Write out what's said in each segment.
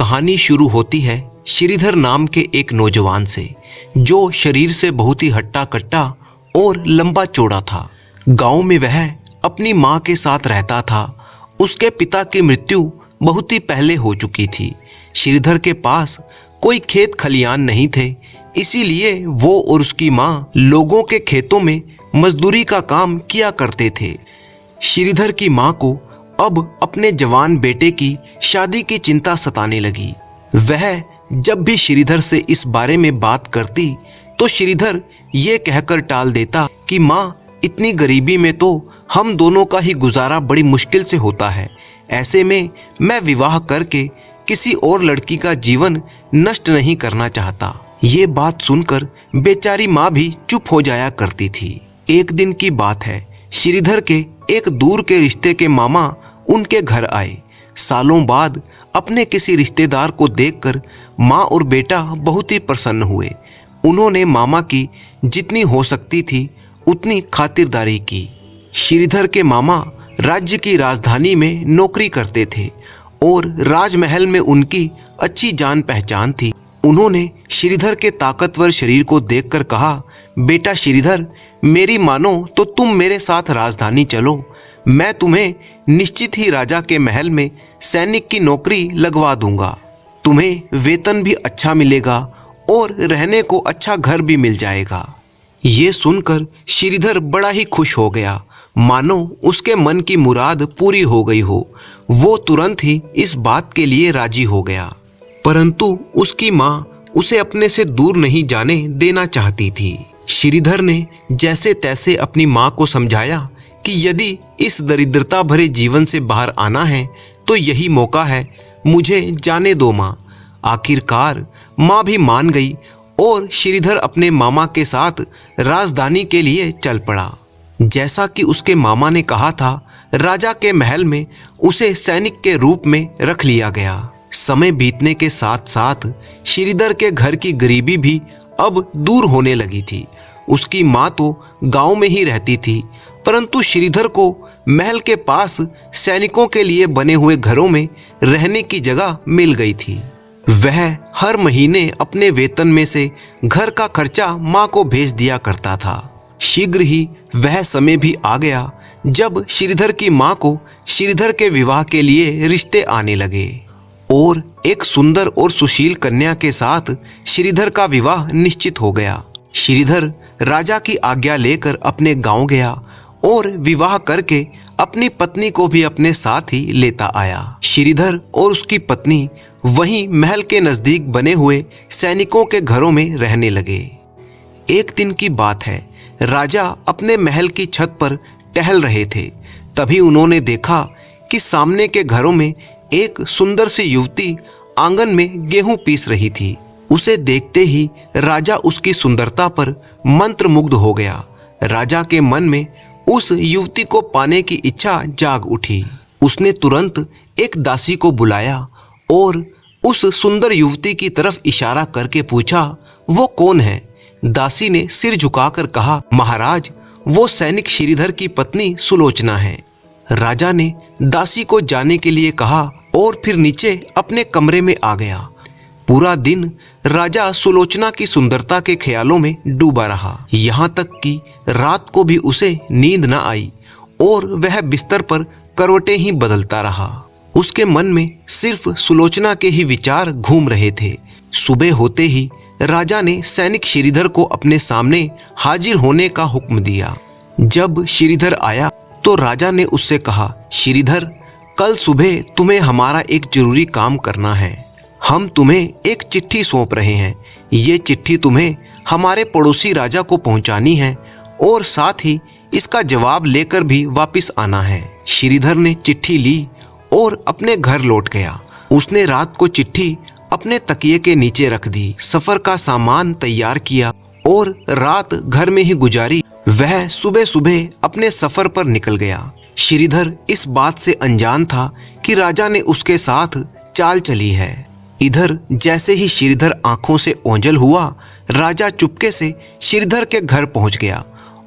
कहानी शुरू होती है श्रीधर नाम के एक नौजवान से, जो शरीर से बहुत ही हट्टा कट्टा और लंबा चौड़ा था। गांव में वह अपनी मां के साथ रहता था। उसके पिता की मृत्यु बहुत ही पहले हो चुकी थी। श्रीधर के पास कोई खेत खलियान नहीं थे, इसीलिए वो और उसकी मां लोगों के खेतों में मजदूरी का काम किया करते थे। श्रीधर की मां को अब अपने जवान बेटे की शादी की चिंता सताने लगी। वह जब भी श्रीधर से इस बारे में बात करती तो श्रीधर ये कहकर टाल देता कि माँ, इतनी गरीबी में तो हम दोनों का ही गुजारा बड़ी मुश्किल से होता है। ऐसे में मैं विवाह करके किसी और लड़की का जीवन नष्ट नहीं करना चाहता। ये बात सुनकर बेचारी माँ भी चुप हो जाया करती थी। एक दिन की बात है, श्रीधर के एक दूर के रिश्ते के मामा उनके घर आए। सालों बाद अपने किसी रिश्तेदार को देखकर माँ और बेटा बहुत ही प्रसन्न हुए। उन्होंने मामा की जितनी हो सकती थी उतनी खातिरदारी की। श्रीधर के मामा राज्य की राजधानी में नौकरी करते थे और राजमहल में उनकी अच्छी जान पहचान थी। उन्होंने श्रीधर के ताकतवर शरीर को देखकर कहा, बेटा श्रीधर, मेरी मानो तो तुम मेरे साथ राजधानी चलो। मैं तुम्हें निश्चित ही राजा के महल में सैनिक की नौकरी लगवा दूंगा। तुम्हें वेतन भी अच्छा मिलेगा और रहने को अच्छा घर भी मिल जाएगा। ये सुनकर श्रीधर बड़ा ही खुश हो गया, मानो उसके मन की मुराद पूरी हो गई हो। वो तुरंत ही इस बात के लिए राजी हो गया, परंतु उसकी माँ उसे अपने से दूर नहीं जाने देना चाहती थी। श्रीधर ने जैसे तैसे अपनी माँ को समझाया कि यदि इस दरिद्रता भरे जीवन से बाहर आना है तो यही मौका है, मुझे जाने दो माँ। आखिरकार माँ भी मान गई और श्रीधर अपने मामा के साथ राजधानी के लिए चल पड़ा। जैसा कि उसके मामा ने कहा था, राजा के महल में उसे सैनिक के रूप में रख लिया गया। समय बीतने के साथ साथ श्रीधर के घर की गरीबी भी अब दूर होने लगी थी। उसकी माँ तो गांव में ही रहती थी, परंतु श्रीधर को महल के पास सैनिकों के लिए बने हुए घरों में रहने की जगह मिल गई थी। वह हर महीने अपने वेतन में से घर का खर्चा माँ को भेज दिया करता था। शीघ्र ही वह समय भी आ गया जब श्रीधर की माँ को श्रीधर के विवाह के लिए रिश्ते आने लगे और एक सुंदर और सुशील कन्या के साथ श्रीधर का विवाह निश्चित हो गया। श्रीधर राजा की आज्ञा लेकर अपने गांव गया और विवाह करके अपनी पत्नी को भी अपने साथ ही लेता आया। श्रीधर और उसकी पत्नी वहीं महल के नजदीक बने हुए सैनिकों के घरों में रहने लगे। एक दिन की बात है, राजा अपने महल की छत पर टहल रहे थे। तभी उन्होंने देखा कि सामने के घरों में एक सुंदर सी युवती आंगन में गेहूं पीस रही थी। उसे देखते ही राजा उसकी सुंदरता पर मंत्रमुग्ध हो गया। राजा के मन में उस युवती को पाने की इच्छा जाग उठी। उसने तुरंत एक दासी को बुलाया और उस सुंदर युवती की तरफ इशारा करके पूछा, वो कौन है? दासी ने सिर झुकाकर कहा, महाराज, वो सैनिक श्रीधर की पत्नी सुलोचना है। राजा ने दासी को जाने के लिए कहा और फिर नीचे अपने कमरे में आ गया। पूरा दिन राजा सुलोचना की सुंदरता के ख्यालों में डूबा रहा, यहाँ तक कि रात को भी उसे नींद न आई और वह बिस्तर पर करवटें ही बदलता रहा। उसके मन में सिर्फ सुलोचना के ही विचार घूम रहे थे। सुबह होते ही राजा ने सैनिक श्रीधर को अपने सामने हाजिर होने का हुक्म दिया। जब श्रीधर आया तो राजा ने उससे कहा, श्रीधर, कल सुबह तुम्हें हमारा एक जरूरी काम करना है। हम तुम्हें एक चिट्ठी सौंप रहे हैं। ये चिट्ठी तुम्हें हमारे पड़ोसी राजा को पहुंचानी है और साथ ही इसका जवाब लेकर भी वापस आना है। श्रीधर ने चिट्ठी ली और अपने घर लौट गया। उसने रात को चिट्ठी अपने तकिए के नीचे रख दी, सफर का सामान तैयार किया और रात घर में ही गुजारी। वह सुबह सुबह अपने सफर पर निकल गया। श्रीधर इस बात से अनजान था कि राजा ने उसके साथ चाल चली है। इधर जैसे ही श्रीधर आंखों से ओझल हुआ, राजा चुपके से श्रीधर के घर पहुंच गया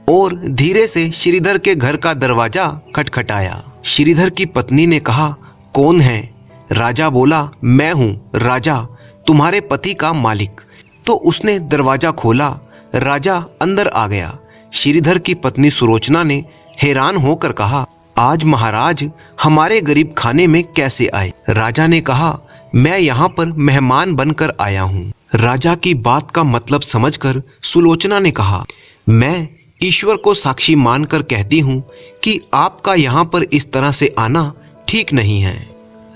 और धीरे से श्रीधर के घर का दरवाजा खटखटाया। श्रीधर की पत्नी ने कहा, कौन है? राजा बोला, मैं हूँ राजा, तुम्हारे पति का मालिक। तो उसने दरवाजा खोला। राजा अंदर आ गया। श्रीधर की पत्नी सुलोचना ने हैरान होकर कहा, आज महाराज हमारे गरीब खाने में कैसे आए? राजा ने कहा, मैं यहाँ पर मेहमान बनकर आया हूँ। राजा की बात का मतलब समझकर सुलोचना ने कहा, मैं ईश्वर को साक्षी मानकर कहती हूँ कि आपका यहाँ पर इस तरह से आना ठीक नहीं है।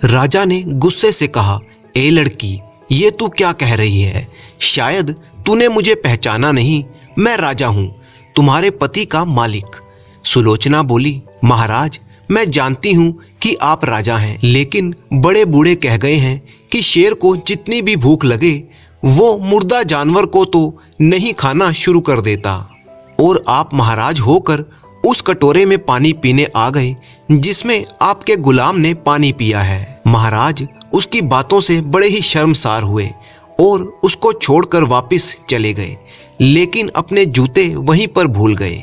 राजा ने गुस्से से कहा, ए लड़की, ये तू क्या कह रही है? शायद तूने मुझे पहचाना नहीं। मैं राजा हूँ, तुम्हारे पति का मालिक। सुलोचना बोली, महाराज मैं जानती हूँ कि आप राजा हैं, लेकिन बड़े बूढ़े कह गए हैं कि शेर को जितनी भी भूख लगे वो मुर्दा जानवर को तो नहीं खाना शुरू कर देता, और आप महाराज होकर उस कटोरे में पानी पीने आ गए जिसमें आपके गुलाम ने पानी पिया है। महाराज उसकी बातों से बड़े ही शर्मसार हुए और उसको छोड़कर वापस चले गए, लेकिन अपने जूते वहीं पर भूल गए।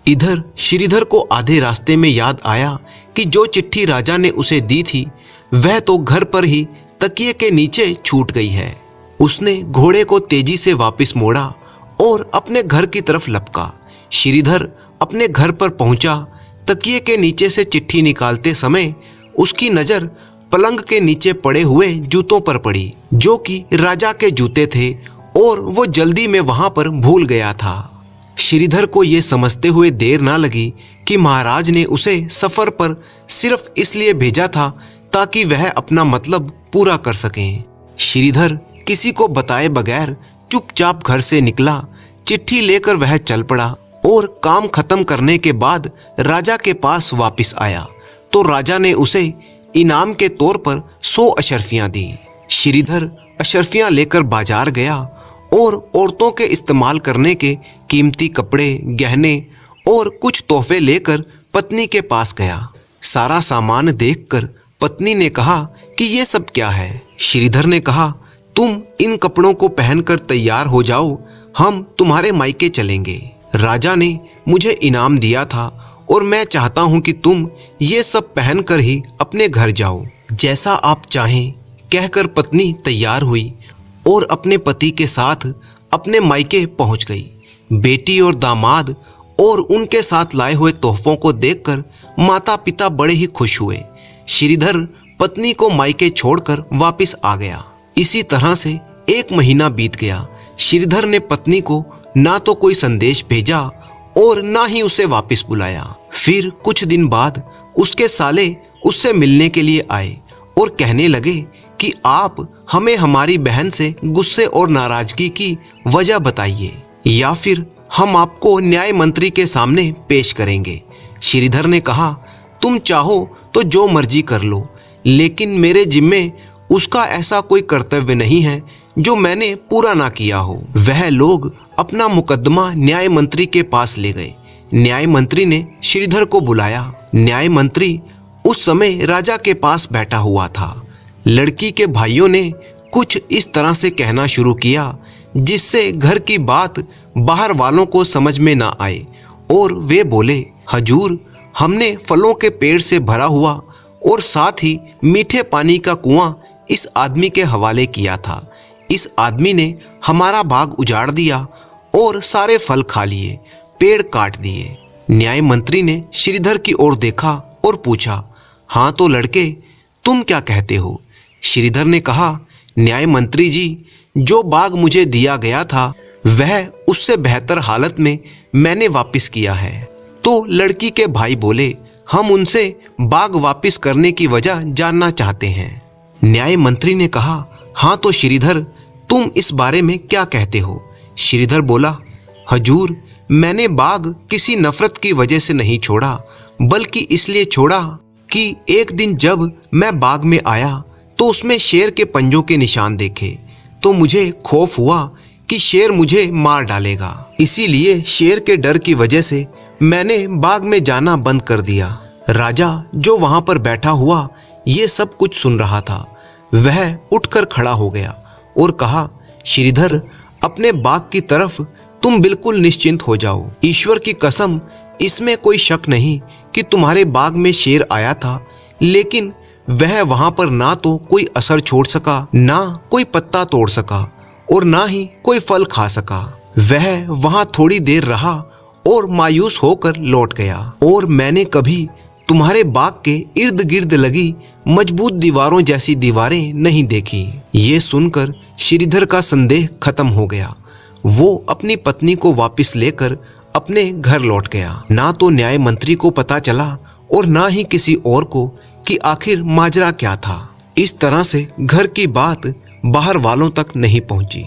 इधर श्रीधर को आधे रास्ते में याद आया कि जो चिट्ठी राजा ने उसे दी थी वह तो घर पर ही तकिए के नीचे छूट गई है। उसने घोड़े को तेजी से वापस मोड़ा और अपने घर की तरफ लपका। श्रीधर अपने घर पर पहुंचा। तकिए के नीचे से चिट्ठी निकालते समय उसकी नज़र पलंग के नीचे पड़े हुए जूतों पर पड़ी, जो कि राजा के जूते थे, और वो जल्दी में वहां पर भूल गया था। श्रीधर को ये समझते हुए देर ना लगी कि महाराज ने उसे सफर पर सिर्फ इसलिए भेजा था ताकि वह अपना मतलब पूरा कर सकें। श्रीधर किसी को बताए बगैर चुपचाप घर से निकला। चिट्ठी लेकर वह चल पड़ा और काम खत्म करने के बाद राजा के पास वापस आया तो राजा ने उसे इनाम के तौर पर 100 अशर्फियां दी। श्रीधर अशर्फियां लेकर बाजार गया और औरतों के इस्तेमाल करने के कीमती कपड़े, गहने और कुछ तोहफे लेकर पत्नी के पास गया। सारा सामान देखकर पत्नी ने कहा कि ये सब क्या है? श्रीधर ने कहा, तुम इन कपड़ों को पहनकर तैयार हो जाओ, हम तुम्हारे मायके चलेंगे। राजा ने मुझे इनाम दिया था और मैं चाहता हूं कि तुम ये सब पहनकर ही अपने घर जाओ। जैसा आप चाहें, कहकर पत्नी तैयार हुई और अपने पति के साथ अपने मायके पहुंच गई। बेटी और दामाद और उनके साथ लाए हुए तोहफों को देखकर माता पिता बड़े ही खुश हुए। श्रीधर पत्नी को मायके छोड़कर वापस आ गया। इसी तरह से 1 महीना बीत गया। श्रीधर ने पत्नी को ना तो कोई संदेश भेजा और ना ही उसे वापस बुलाया। फिर कुछ दिन बाद उसके साले उससे मिलने के लिए आए और कहने लगे कि आप हमें हमारी बहन से गुस्से और नाराजगी की वजह बताइए, या फिर हम आपको न्याय मंत्री के सामने पेश करेंगे। श्रीधर ने कहा, तुम चाहो तो जो मर्जी कर लो, लेकिन मेरे जिम्मे उसका ऐसा कोई कर्तव्य नहीं है जो मैंने पूरा ना किया हो। वह लोग अपना मुकदमा न्याय मंत्री के पास ले गए। न्याय मंत्री ने श्रीधर को बुलाया। न्याय मंत्री उस समय राजा के पास बैठा हुआ था। लड़की के भाइयों ने कुछ इस तरह से कहना शुरू किया जिससे घर की बात बाहर वालों को समझ में ना आए, और वे बोले, हजूर, हमने फलों के पेड़ से भरा हुआ और साथ ही मीठे पानी का कुआं इस आदमी के हवाले किया था। इस आदमी ने हमारा बाग उजाड़ दिया और सारे फल खा लिए, पेड़ काट दिए। न्याय मंत्री ने श्रीधर की ओर देखा और पूछा, हाँ तो लड़के, तुम क्या कहते हो? श्रीधर ने कहा, न्याय मंत्री जी, जो बाग मुझे दिया गया था वह उससे बेहतर हालत में मैंने वापस किया है। तो लड़की के भाई बोले, हम उनसे बाग वापस करने की वजह जानना चाहते हैं। न्याय मंत्री ने कहा, हाँ तो श्रीधर, तुम इस बारे में क्या कहते हो? श्रीधर बोला, हजूर, मैंने बाग किसी नफरत की वजह से नहीं छोड़ा, बल्कि इसलिए छोड़ा कि एक दिन जब मैं बाग में आया तो उसमें शेर के पंजों के निशान देखे, तो मुझे खौफ हुआ कि शेर मुझे मार डालेगा। इसीलिए शेर के डर की वजह से मैंने बाग में जाना बंद कर दिया। राजा जो वहां पर बैठा हुआ ये सब कुछ सुन रहा था, वह उठकर खड़ा हो गया और कहा, श्रीधर, अपने बाग की तरफ तुम बिल्कुल निश्चिंत हो जाओ। ईश्वर की कसम, इसमें कोई शक नहीं कि तुम्हारे बाग में शेर आया था, लेकिन वह वहां पर ना तो कोई असर छोड़ सका, ना कोई पत्ता तोड़ सका और ना ही कोई फल खा सका। वह वहां थोड़ी देर रहा और मायूस होकर लौट गया। और मैंने कभी तुम्हारे बाग के इर्द गिर्द लगी मजबूत दीवारों जैसी दीवारें नहीं देखी। ये सुनकर श्रीधर का संदेह खत्म हो गया। वो अपनी पत्नी को वापस लेकर अपने घर लौट गया। ना तो न्याय मंत्री को पता चला और ना ही किसी और को कि आखिर माजरा क्या था। इस तरह से घर की बात बाहर वालों तक नहीं पहुंची।